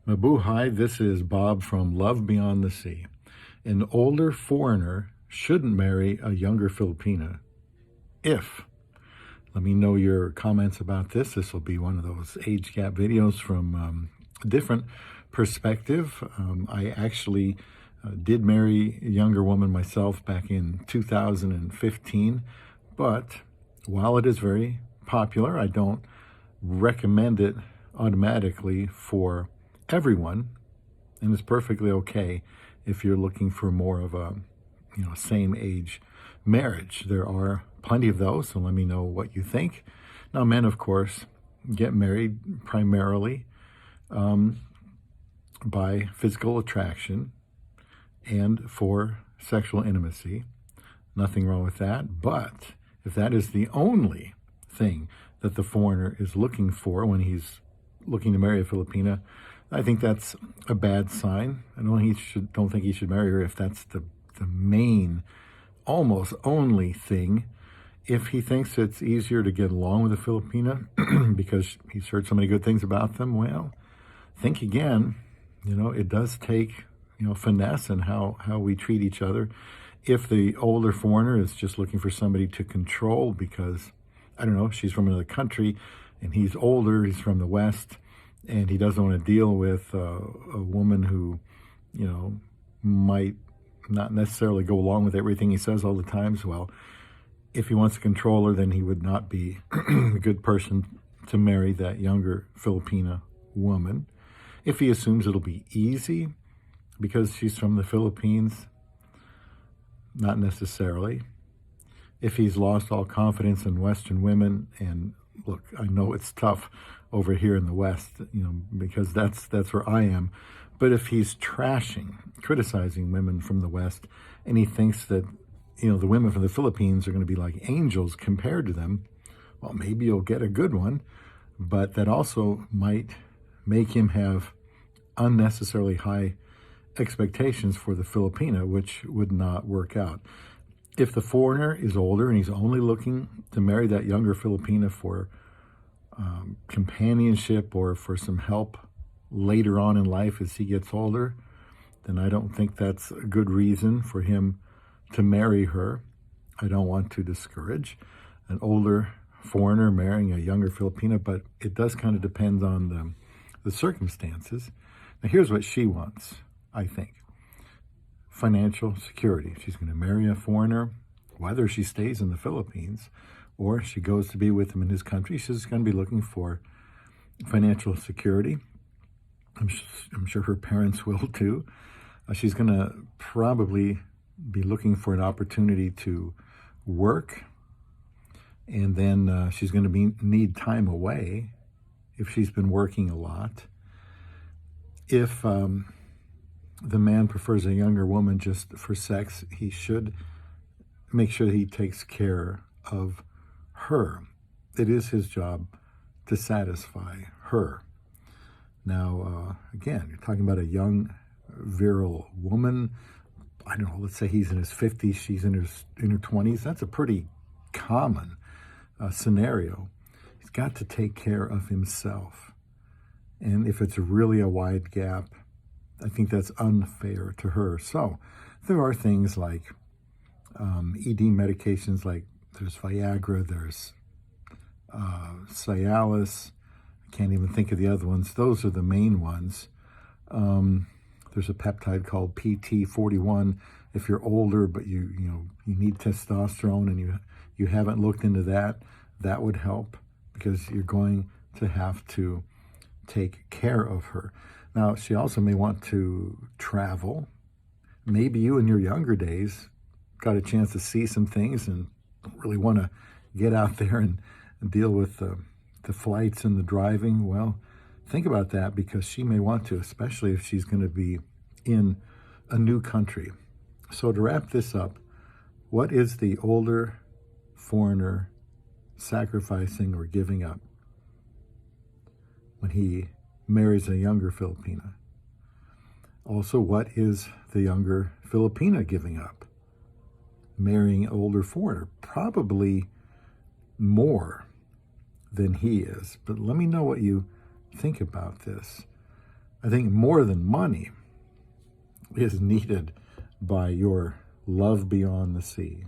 Mabuhay, this is Bob from Love Beyond the Sea. An older foreigner shouldn't marry a younger Filipina if. Let me know your comments about this. This will be one of those age gap videos from a different perspective. I actually did marry a younger woman myself back in 2015, but while it is very popular, I don't recommend it automatically for everyone, and it's perfectly okay if you're looking for more of a same age marriage. There are plenty of those, so let me know what you think. Now, men, of course, get married primarily by physical attraction and for sexual intimacy. Nothing wrong with that, but if that is the only thing that the foreigner is looking for when he's looking to marry a Filipina, I think that's a bad sign. I don't think he should marry her if that's the main, almost only thing. If he thinks it's easier to get along with a Filipina because he's heard so many good things about them, well, think again. It does take finesse and how we treat each other. If the older foreigner is just looking for somebody to control because, I don't know, she's from another country and he's older, he's from the West, and he doesn't want to deal with a woman who, might not necessarily go along with everything he says all the time. Well, if he wants to control her, then he would not be a good person to marry that younger Filipina woman. If he assumes it'll be easy because she's from the Philippines, not necessarily. If he's lost all confidence in Western women, and look, I know it's tough over here in the West, because that's where I am. But if he's criticizing women from the West, and he thinks that, the women from the Philippines are going to be like angels compared to them, well, maybe you'll get a good one, but that also might make him have unnecessarily high expectations for the Filipina, which would not work out. If the foreigner is older and he's only looking to marry that younger Filipina for companionship or for some help later on in life as he gets older, then I don't think that's a good reason for him to marry her. I don't want to discourage an older foreigner marrying a younger Filipina, but it does kind of depend on the circumstances. Now, here's what she wants, I think. Financial security. She's going to marry a foreigner, whether she stays in the Philippines or she goes to be with him in his country. She's going to be looking for financial security. I'm sure her parents will too. She's going to probably be looking for an opportunity to work, and then she's going to need time away if she's been working a lot. If the man prefers a younger woman just for sex, he should make sure that he takes care of her. It is his job to satisfy her. Now, again, you're talking about a young, virile woman. I don't know, let's say he's in his 50s, she's in her 20s. That's a pretty common scenario. He's got to take care of himself. And if it's really a wide gap, I think that's unfair to her. So there are things like ED medications, like there's Viagra, there's Cialis. I can't even think of the other ones. Those are the main ones. There's a peptide called PT41. If you're older, but you need testosterone and you haven't looked into that, that would help because you're going to have to take care of her. Now, she also may want to travel. Maybe you in your younger days got a chance to see some things and don't really want to get out there and deal with the flights and the driving. Well, think about that because she may want to, especially if she's going to be in a new country. So to wrap this up, what is the older foreigner sacrificing or giving up when he marries a younger Filipina? Also, what is the younger Filipina giving up? Marrying an older foreigner, probably more than he is. But let me know what you think about this. I think more than money is needed by your love beyond the sea.